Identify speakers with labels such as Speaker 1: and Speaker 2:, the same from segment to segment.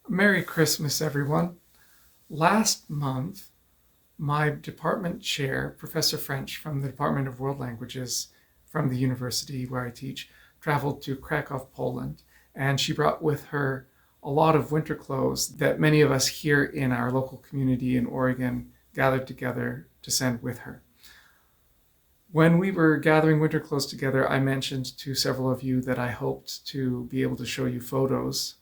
Speaker 1: Merry Christmas, everyone. Last month, my department chair, Professor French from the Department of World Languages from the university where I teach, traveled to Krakow, Poland, and she brought with her a lot of winter clothes that many of us here in our local community in Oregon gathered together to send with her. When we were gathering winter clothes together, I mentioned to several of you that I hoped to be able to show you photos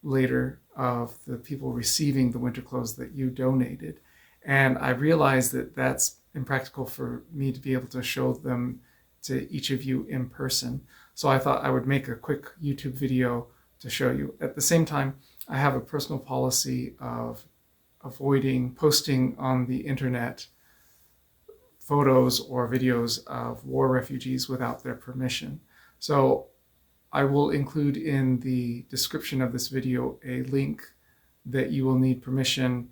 Speaker 1: later of the people receiving the winter clothes that you donated. And I realized that that's impractical for me to be able to show them to each of you in person. So I thought I would make a quick YouTube video to show you. At the same time, I have a personal policy of avoiding posting on the internet photos or videos of war refugees without their permission. So I will include in the description of this video a link that you will need permission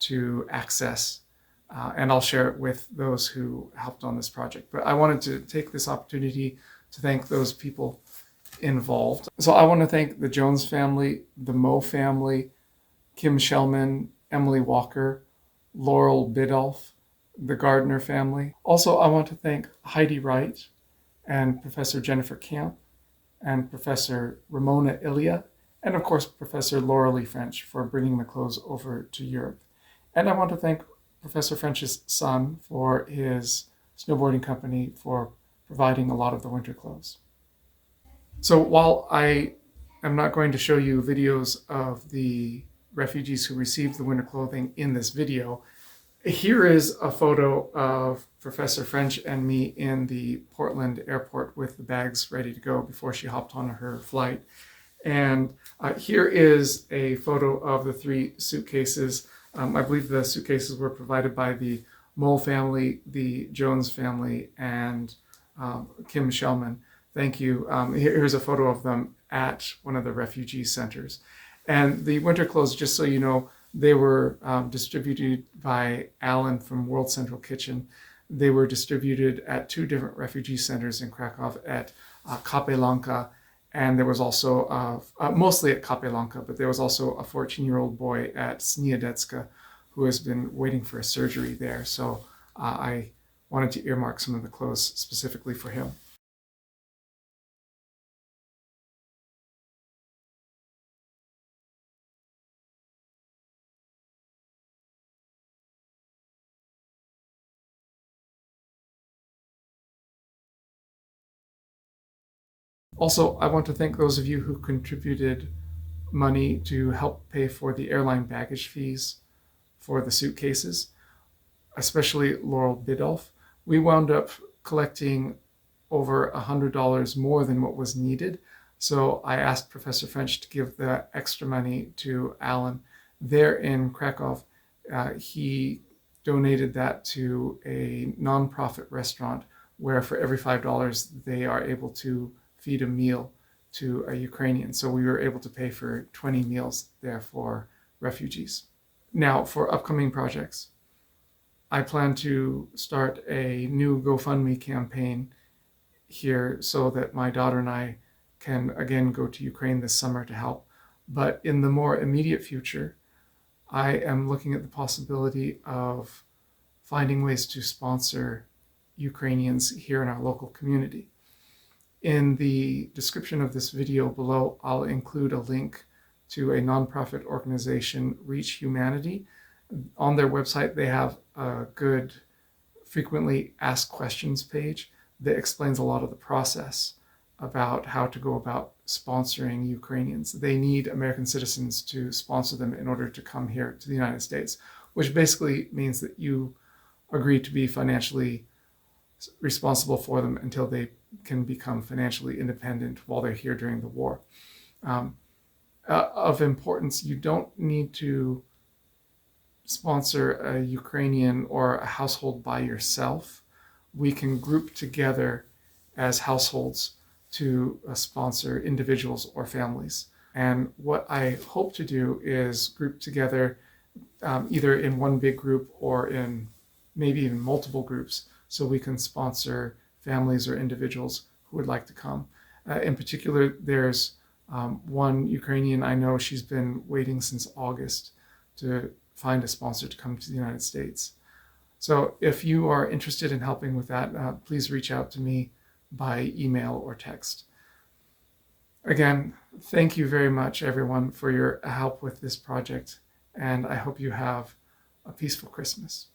Speaker 1: to access, and I'll share it with those who helped on this project. But I wanted to take this opportunity to thank those people involved. So I want to thank the Jones family, the Moe family, Kim Shellman, Emily Walker, Laurel Biddulph, the Gardner family. Also, I want to thank Heidi Wright and Professor Jennifer Camp and Professor Ramona Ilya, and of course Professor Laura Lee French for bringing the clothes over to Europe. And I want to thank Professor French's son for his snowboarding company for providing a lot of the winter clothes. So while I am not going to show you videos of the refugees who received the winter clothing in this video, here is a photo of Professor French and me in the Portland airport with the bags ready to go before she hopped on her flight. And here is a photo of the 3 suitcases. I believe the suitcases were provided by the Mole family, the Jones family, and Kim Shellman. Thank you. Here's a photo of them at one of the refugee centers. And the winter clothes, just so you know, they were distributed by Alan from World Central Kitchen. They were distributed at 2 different refugee centers in Krakow, at Kapelanka, and there was also, mostly at Kapelanka, but there was also a 14-year-old boy at Sniadecka who has been waiting for a surgery there. So I wanted to earmark some of the clothes specifically for him. Also, I want to thank those of you who contributed money to help pay for the airline baggage fees for the suitcases, especially Laurel Biddulph. We wound up collecting over $100 more than what was needed. So I asked Professor French to give the extra money to Alan. There in Krakow, he donated that to a nonprofit restaurant where for every $5 they are able to feed a meal to a Ukrainian. So we were able to pay for 20 meals there for refugees. Now, for upcoming projects, I plan to start a new GoFundMe campaign here so that my daughter and I can again go to Ukraine this summer to help. But in the more immediate future, I am looking at the possibility of finding ways to sponsor Ukrainians here in our local community. In the description of this video below, I'll include a link to a nonprofit organization, Reach Humanity. On their website, they have a good frequently asked questions page that explains a lot of the process about how to go about sponsoring Ukrainians. They need American citizens to sponsor them in order to come here to the United States, which basically means that you agree to be financially responsible for them until they can become financially independent while they're here during the war. Of importance, you don't need to sponsor a Ukrainian or a household by yourself. We can group together as households to sponsor individuals or families. And what I hope to do is group together either in one big group or in maybe even multiple groups so we can sponsor families or individuals who would like to come. In particular, there's One Ukrainian I know, she's been waiting since August to find a sponsor to come to the United States. So if you are interested in helping with that, please reach out to me by email or text. Again, thank you very much, everyone, for your help with this project, and I hope you have a peaceful Christmas.